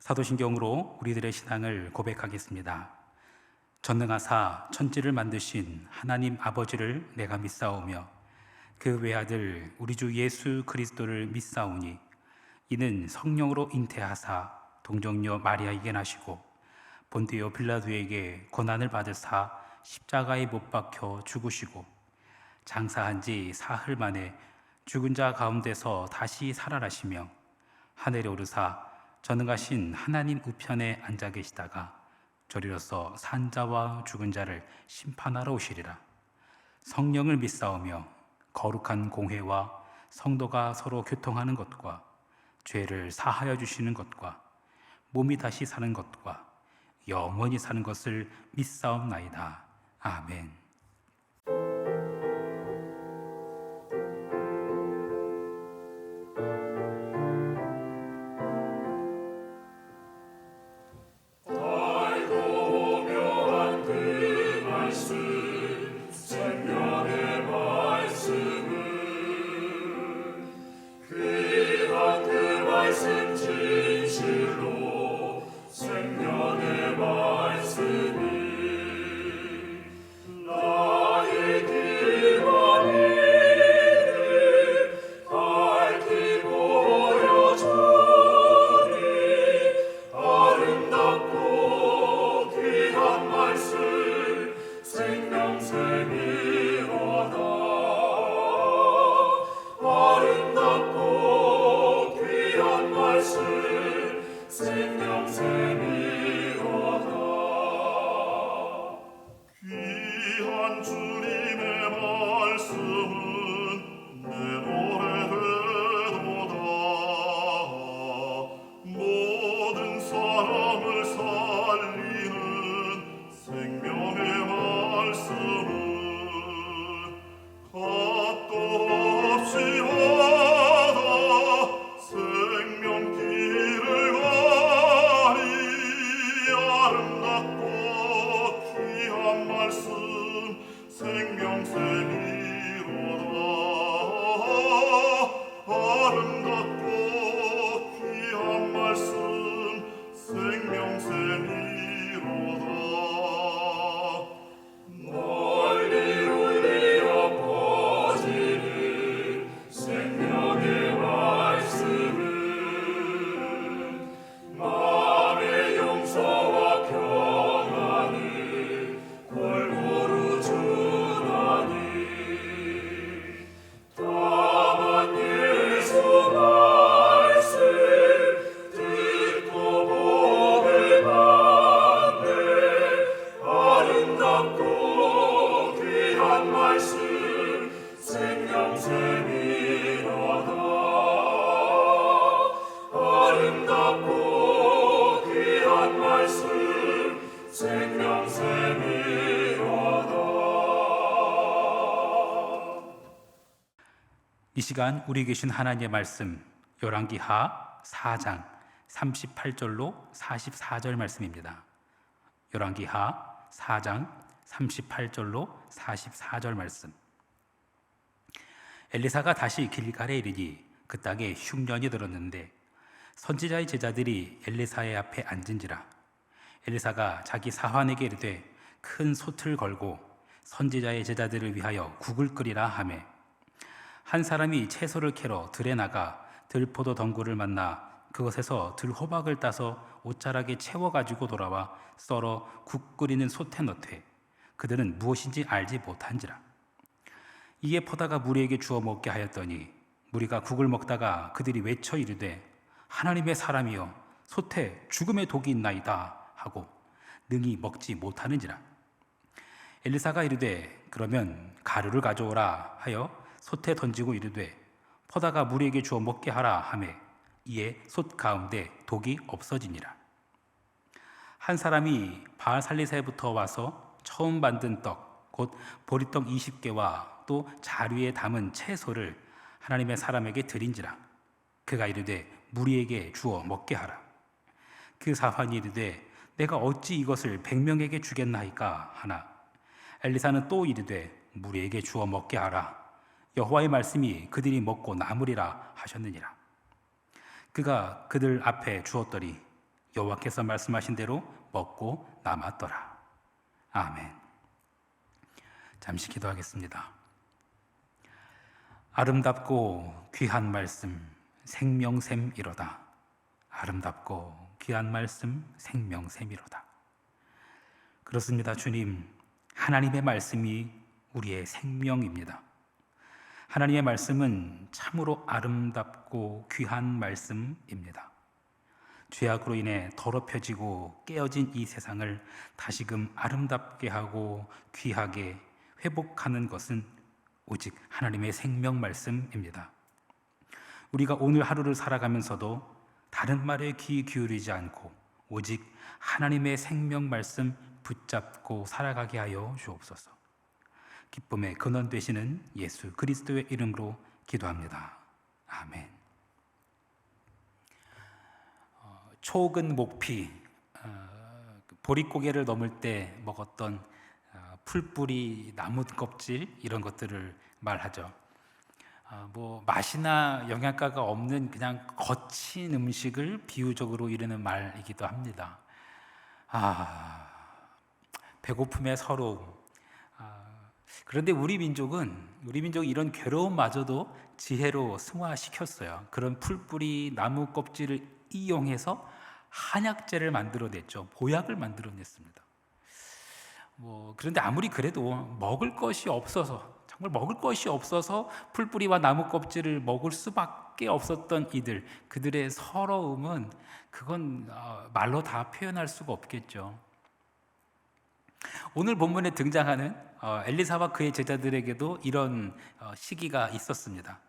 사도신경으로 우리들의 신앙을 고백하겠습니다. 전능하사 천지를 만드신 하나님 아버지를 내가 믿사오며 그 외아들 우리 주 예수 그리스도를 믿사오니 이는 성령으로 잉태하사 동정녀 마리아에게 나시고 본디오 빌라도에게 고난을 받으사 십자가에 못 박혀 죽으시고 장사한 지 사흘 만에 죽은 자 가운데서 다시 살아나시며 하늘에 오르사 전능하신 하나님 우편에 앉아 계시다가 저리로서 산 자와 죽은 자를 심판하러 오시리라. 성령을 믿사오며 거룩한 공회와 성도가 서로 교통하는 것과 죄를 사하여 주시는 것과 몸이 다시 사는 것과 영원히 사는 것을 믿사옵나이다. 아멘. 이 시간 우리 계신 하나님의 말씀 열왕기하 4장 38절로 44절 말씀입니다. 열왕기하 4장 38절로 44절 말씀. 엘리사가 다시 길갈에 이르니 그 땅에 흉년이 들었는데 선지자의 제자들이 엘리사의 앞에 앉은지라. 엘리사가 자기 사환에게 이르되 큰 솥을 걸고 선지자의 제자들을 위하여 국을 끓이라 하매 한 사람이 채소를 캐러 들에 나가 들포도 덩굴을 만나 그것에서 들호박을 따서 옷자락에 채워가지고 돌아와 썰어 국 끓이는 솥에 넣되 그들은 무엇인지 알지 못한지라. 이에 포다가 무리에게 주어 먹게 하였더니 무리가 국을 먹다가 그들이 외쳐 이르되 하나님의 사람이여 솥에 죽음의 독이 있나이다 하고 능히 먹지 못하는지라. 엘리사가 이르되 그러면 가루를 가져오라 하여 솥에 던지고 이르되 포다가 무리에게 주어 먹게 하라 하매 이에 솥 가운데 독이 없어지니라. 한 사람이 바알살리사에부터 와서 처음 만든 떡 곧 보리떡 20개와 또 자루에 담은 채소를 하나님의 사람에게 드린지라. 그가 이르되 무리에게 주어 먹게 하라. 그 사환이 이르되 내가 어찌 이것을 100명에게 주겠나이까 하나 엘리사는 또 이르되 무리에게 주어 먹게 하라. 여호와의 말씀이 그들이 먹고 남으리라 하셨느니라. 그가 그들 앞에 주었더니 여호와께서 말씀하신 대로 먹고 남았더라. 아멘. 잠시 기도하겠습니다. 아름답고 귀한 말씀 생명샘이로다. 아름답고 귀한 말씀 생명샘이로다. 그렇습니다. 주님, 하나님의 말씀이 우리의 생명입니다. 하나님의 말씀은 참으로 아름답고 귀한 말씀입니다. 죄악으로 인해 더럽혀지고 깨어진 이 세상을 다시금 아름답게 하고 귀하게 회복하는 것은 오직 하나님의 생명 말씀입니다. 우리가 오늘 하루를 살아가면서도 다른 말에 귀 기울이지 않고 오직 하나님의 생명 말씀 붙잡고 살아가게 하여 주옵소서. 기쁨의 근원 되시는 예수 그리스도의 이름으로 기도합니다. 아멘. 초근 목피, 보릿고개를 넘을 때 먹었던 풀뿌리, 나무 껍질 이런 것들을 말하죠. 맛이나 영양가가 없는 그냥 거친 음식을 비유적으로 이르는 말이기도 합니다. 배고픔의 서러움. 그런데 우리 민족이 이런 괴로움마저도 지혜로 승화시켰어요. 그런 풀뿌리, 나무 껍질을 이용해서 한약재를 만들어냈죠. 보약을 만들어냈습니다. 그런데 아무리 그래도 먹을 것이 없어서, 정말 먹을 것이 없어서 풀뿌리와 나무 껍질을 먹을 수밖에 없었던 그들의 서러움은 그건 말로 다 표현할 수가 없겠죠. 오늘 본문에 등장하는 엘리사와 그의 제자들에게도 이런 시기가 있었습니다.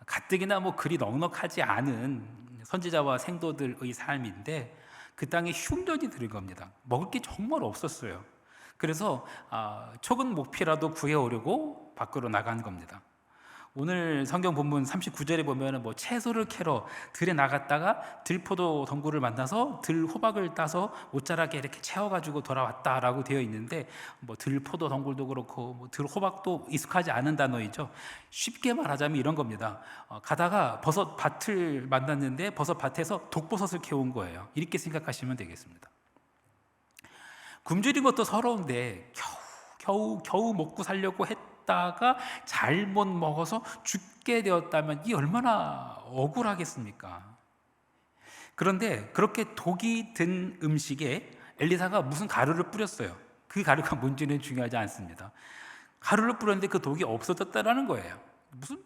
가뜩이나 그리 넉넉하지 않은 선지자와 생도들의 삶인데 그 땅에 흉년이 들은 겁니다. 먹을 게 정말 없었어요. 그래서 초근 목피라도 구해오려고 밖으로 나간 겁니다. 오늘 성경 본문 39절에 보면 채소를 캐러 들에 나갔다가 들포도 덩굴을 만나서 들호박을 따서 옷자락에 이렇게 채워가지고 돌아왔다라고 되어 있는데 들포도 덩굴도 그렇고 들호박도 익숙하지 않은 단어이죠. 쉽게 말하자면 이런 겁니다. 가다가 버섯밭을 만났는데 버섯밭에서 독버섯을 캐온 거예요. 이렇게 생각하시면 되겠습니다. 굶주린 것도 서러운데 겨우 먹고 살려고 했다가 잘못 먹어서 죽게 되었다면 이 얼마나 억울하겠습니까? 그런데 그렇게 독이 든 음식에 엘리사가 무슨 가루를 뿌렸어요. 그 가루가 뭔지는 중요하지 않습니다. 가루를 뿌렸는데 그 독이 없어졌다라는 거예요. 무슨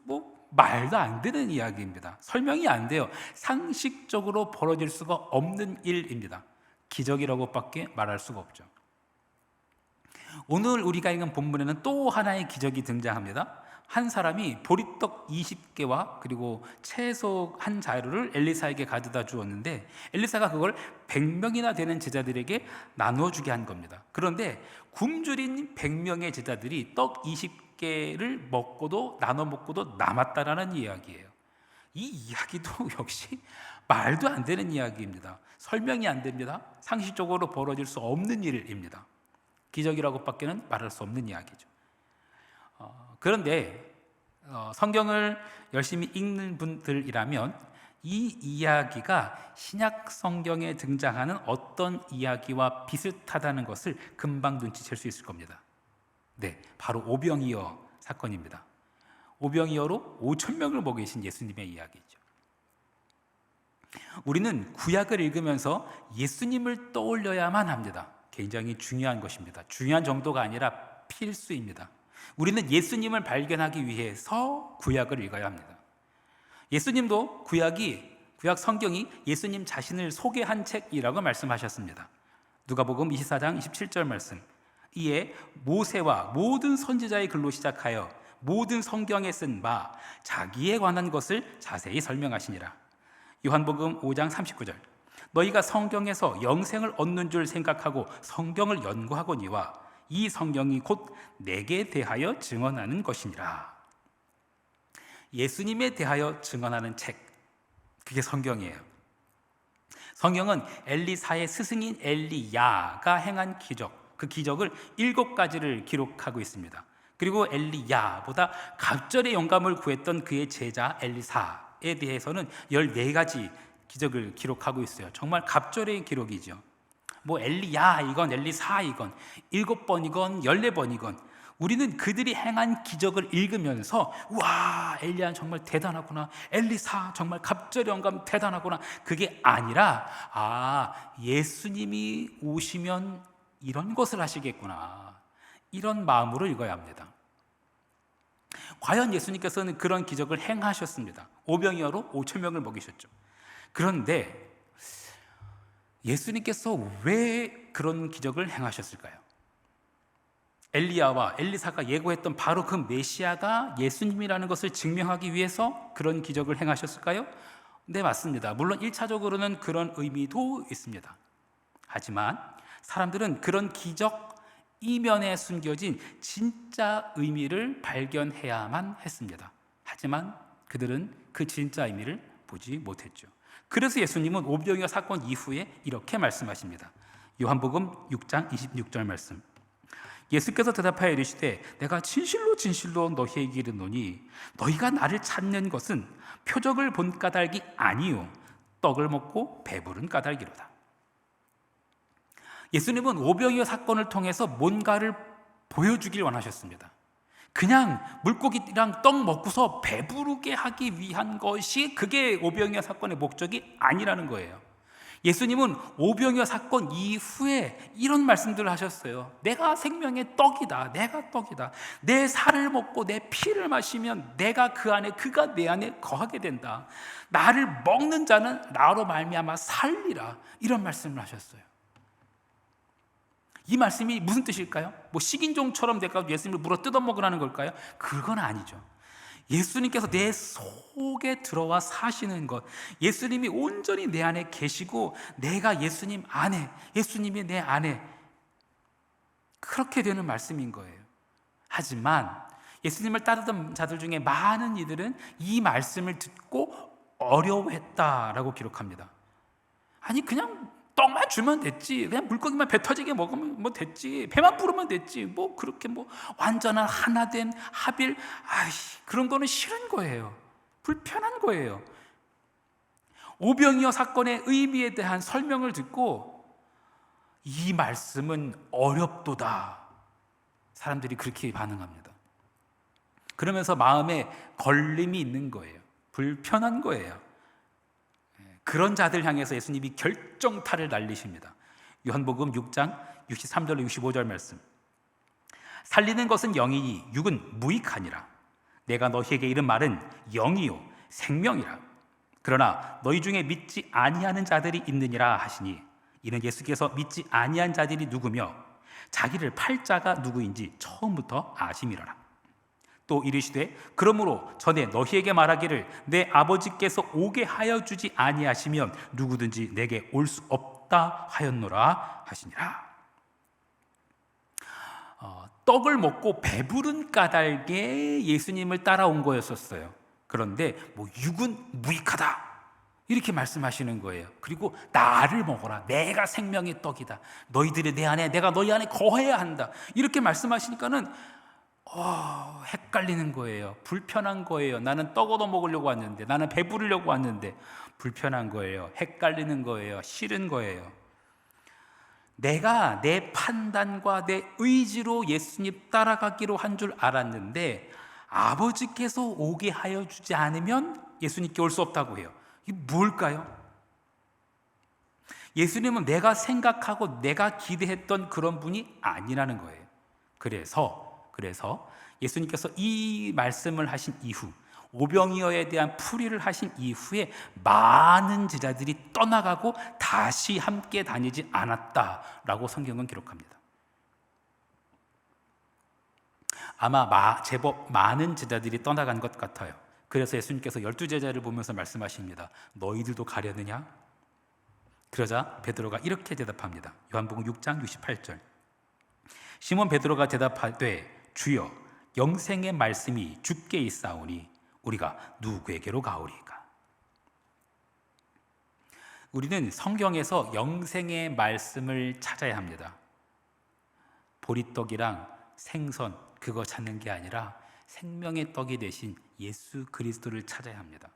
말도 안 되는 이야기입니다. 설명이 안 돼요. 상식적으로 벌어질 수가 없는 일입니다. 기적이라고밖에 말할 수가 없죠. 오늘 우리가 읽은 본문에는 또 하나의 기적이 등장합니다. 한 사람이 보리떡 20개와 그리고 채소 한 자루를 엘리사에게 가져다 주었는데 엘리사가 그걸 100명이나 되는 제자들에게 나누어 주게 한 겁니다. 그런데 굶주린 100명의 제자들이 떡 20개를 먹고도 나눠 먹고도 남았다라는 이야기예요. 이 이야기도 역시 말도 안 되는 이야기입니다. 설명이 안 됩니다. 상식적으로 벌어질 수 없는 일입니다. 기적이라고밖에는 말할 수 없는 이야기죠. 그런데 성경을 열심히 읽는 분들이라면 이 이야기가 신약 성경에 등장하는 어떤 이야기와 비슷하다는 것을 금방 눈치챌 수 있을 겁니다. 네, 바로 오병이어 사건입니다. 오병이어로 5,000명을 먹이신 예수님의 이야기죠. 우리는 구약을 읽으면서 예수님을 떠올려야만 합니다. 굉장히 중요한 것입니다. 중요한 정도가 아니라 필수입니다. 우리는 예수님을 발견하기 위해서 구약을 읽어야 합니다. 예수님도 구약 성경이 예수님 자신을 소개한 책이라고 말씀하셨습니다. 누가복음 24장 27절 말씀. 이에 모세와 모든 선지자의 글로 시작하여 모든 성경에 쓴 바 자기에 관한 것을 자세히 설명하시니라. 요한복음 5장 39절. 너희가 성경에서 영생을 얻는 줄 생각하고 성경을 연구하거니와 이 성경이 곧 내게 대하여 증언하는 것이니라. 예수님에 대하여 증언하는 책, 그게 성경이에요. 성경은 엘리사의 스승인 엘리야가 행한 기적, 그 기적을 7가지를 기록하고 있습니다. 그리고 엘리야보다 갑절의 영감을 구했던 그의 제자 엘리사에 대해서는 14가지 기적을 기록하고 있어요. 정말 갑절의 기록이죠. 뭐 엘리야 이건 엘리사 이건 7번이건 14번이건 우리는 그들이 행한 기적을 읽으면서 와 엘리야는 정말 대단하구나, 엘리사 정말 갑절의 영감 대단하구나, 그게 아니라 예수님이 오시면 이런 것을 하시겠구나, 이런 마음으로 읽어야 합니다. 과연 예수님께서는 그런 기적을 행하셨습니다. 오병이어로 5천 명을 먹이셨죠. 그런데 예수님께서 왜 그런 기적을 행하셨을까요? 엘리야와 엘리사가 예고했던 바로 그 메시아가 예수님이라는 것을 증명하기 위해서 그런 기적을 행하셨을까요? 네, 맞습니다. 물론 1차적으로는 그런 의미도 있습니다. 하지만 사람들은 그런 기적 이면에 숨겨진 진짜 의미를 발견해야만 했습니다. 하지만 그들은 그 진짜 의미를 보지 못했죠. 그래서 예수님은 오병이어 사건 이후에 이렇게 말씀하십니다. 요한복음 6장 26절 말씀. 예수께서 대답하여 이르시되 내가 진실로 진실로 너희에게 이르노니 너희가 나를 찾는 것은 표적을 본 까닭이 아니요 떡을 먹고 배부른 까닭이로다. 예수님은 오병이어 사건을 통해서 뭔가를 보여주길 원하셨습니다. 그냥 물고기랑 떡 먹고서 배부르게 하기 위한 것이 그게 오병이어 사건의 목적이 아니라는 거예요. 예수님은 오병이어 사건 이후에 이런 말씀들을 하셨어요. 내가 생명의 떡이다. 내가 떡이다. 내 살을 먹고 내 피를 마시면 내가 그 안에, 그가 내 안에 거하게 된다. 나를 먹는 자는 나로 말미암아 살리라. 이런 말씀을 하셨어요. 이 말씀이 무슨 뜻일까요? 뭐 식인종처럼 내가 예수님을 물어 뜯어먹으라는 걸까요? 그건 아니죠. 예수님께서 내 속에 들어와 사시는 것, 예수님이 온전히 내 안에 계시고 내가 예수님 안에, 예수님이 내 안에, 그렇게 되는 말씀인 거예요. 하지만 예수님을 따르던 자들 중에 많은 이들은 이 말씀을 듣고 어려워했다라고 기록합니다. 아니 그냥 떡만 주면 됐지, 그냥 물고기만 배 터지게 먹으면 뭐 됐지, 배만 부르면 됐지, 뭐 그렇게 뭐 완전한 하나된 합일, 그런 거는 싫은 거예요. 불편한 거예요. 오병이어 사건의 의미에 대한 설명을 듣고 이 말씀은 어렵도다, 사람들이 그렇게 반응합니다. 그러면서 마음에 걸림이 있는 거예요. 불편한 거예요. 그런 자들 향해서 예수님이 결정타를 날리십니다. 요한복음 6장 63절로 65절 말씀. 살리는 것은 영이니 육은 무익하니라. 내가 너희에게 이른 말은 영이요 생명이라. 그러나 너희 중에 믿지 아니하는 자들이 있느니라 하시니, 이는 예수께서 믿지 아니한 자들이 누구며 자기를 팔 자가 누구인지 처음부터 아심이로라. 또 이르시되 그러므로 전에 너희에게 말하기를 내 아버지께서 오게 하여 주지 아니하시면 누구든지 내게 올 수 없다 하였노라 하시니라. 떡을 먹고 배부른 까닭에 예수님을 따라온 거였었어요. 그런데 뭐 육은 무익하다 이렇게 말씀하시는 거예요. 그리고 나를 먹어라, 내가 생명의 떡이다, 너희들이 내 안에, 내가 너희 안에 거해야 한다, 이렇게 말씀하시니까는 헷갈리는 거예요. 불편한 거예요. 나는 떡 얻어 먹으려고 왔는데, 나는 배부르려고 왔는데 불편한 거예요. 헷갈리는 거예요. 싫은 거예요. 내가 내 판단과 내 의지로 예수님 따라가기로 한 줄 알았는데 아버지께서 오게 하여 주지 않으면 예수님께 올 수 없다고 해요. 이게 뭘까요? 예수님은 내가 생각하고 내가 기대했던 그런 분이 아니라는 거예요. 그래서 예수님께서 이 말씀을 하신 이후, 오병이어에 대한 풀이를 하신 이후에 많은 제자들이 떠나가고 다시 함께 다니지 않았다라고 성경은 기록합니다. 아마 제법 많은 제자들이 떠나간 것 같아요. 그래서 예수님께서 12제자를 보면서 말씀하십니다. 너희들도 가려느냐? 그러자 베드로가 이렇게 대답합니다. 요한복음 6장 68절. 시몬 베드로가 대답하되 주여 영생의 말씀이 주께 있사오니 우리가 누구에게로 가오리까? 우리는 성경에서 영생의 말씀을 찾아야 합니다. 보리떡이랑 생선 그거 찾는 게 아니라 생명의 떡이 되신 예수 그리스도를 찾아야 합니다.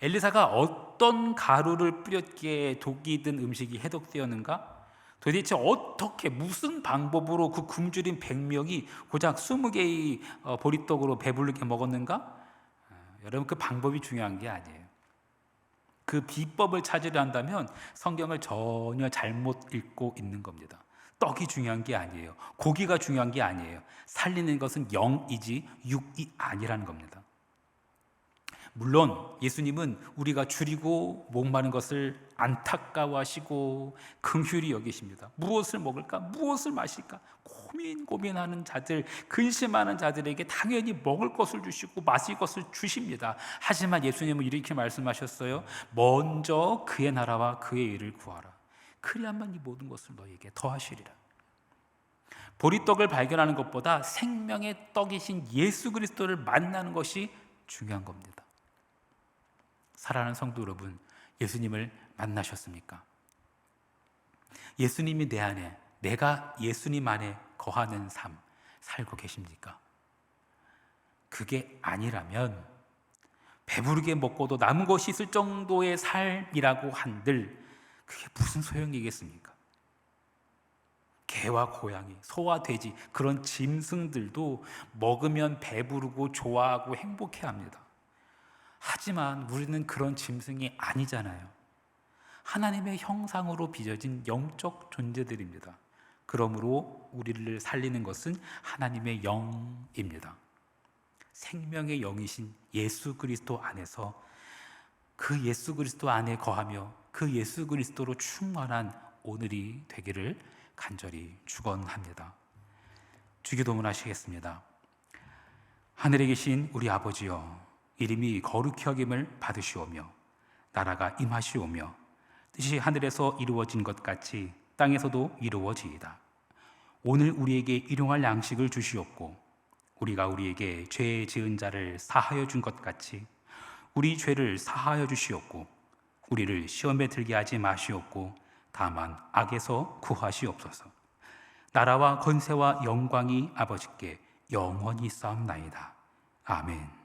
엘리사가 어떤 가루를 뿌렸기에 독이 든 음식이 해독되었는가? 도대체 어떻게 무슨 방법으로 그 굶주린 100명이 고작 20개의 보리떡으로 배부르게 먹었는가? 여러분, 그 방법이 중요한 게 아니에요. 그 비법을 찾으려 한다면 성경을 전혀 잘못 읽고 있는 겁니다. 떡이 중요한 게 아니에요. 고기가 중요한 게 아니에요. 살리는 것은 영이지 육이 아니라는 겁니다. 물론 예수님은 우리가 줄이고 목마른 것을 안타까워하시고 긍휼히 여기십니다. 무엇을 먹을까? 무엇을 마실까? 고민하는 자들, 근심하는 자들에게 당연히 먹을 것을 주시고 마실 것을 주십니다. 하지만 예수님은 이렇게 말씀하셨어요. 먼저 그의 나라와 그의 일을 구하라. 그리하면 이 모든 것을 너에게 더하시리라. 보리떡을 발견하는 것보다 생명의 떡이신 예수 그리스도를 만나는 것이 중요한 겁니다. 사랑하는 성도 여러분, 예수님을 만나셨습니까? 예수님이 내 안에, 내가 예수님 안에 거하는 삶 살고 계십니까? 그게 아니라면 배부르게 먹고도 남은 것이 있을 정도의 삶이라고 한들 그게 무슨 소용이겠습니까? 개와 고양이, 소와 돼지, 그런 짐승들도 먹으면 배부르고 좋아하고 행복해합니다. 하지만 우리는 그런 짐승이 아니잖아요. 하나님의 형상으로 빚어진 영적 존재들입니다. 그러므로 우리를 살리는 것은 하나님의 영입니다. 생명의 영이신 예수 그리스도 안에서 그 예수 그리스도 안에 거하며 그 예수 그리스도로 충만한 오늘이 되기를 간절히 축원합니다. 주기도문 하시겠습니다. 하늘에 계신 우리 아버지여, 이름이 거룩히 여김을 받으시오며 나라가 임하시오며 뜻이 하늘에서 이루어진 것 같이 땅에서도 이루어지이다. 오늘 우리에게 일용할 양식을 주시옵고 우리가 우리에게 죄 지은 자를 사하여 준 것 같이 우리 죄를 사하여 주시옵고 우리를 시험에 들게 하지 마시옵고 다만 악에서 구하시옵소서. 나라와 권세와 영광이 아버지께 영원히 싸움나이다. 아멘.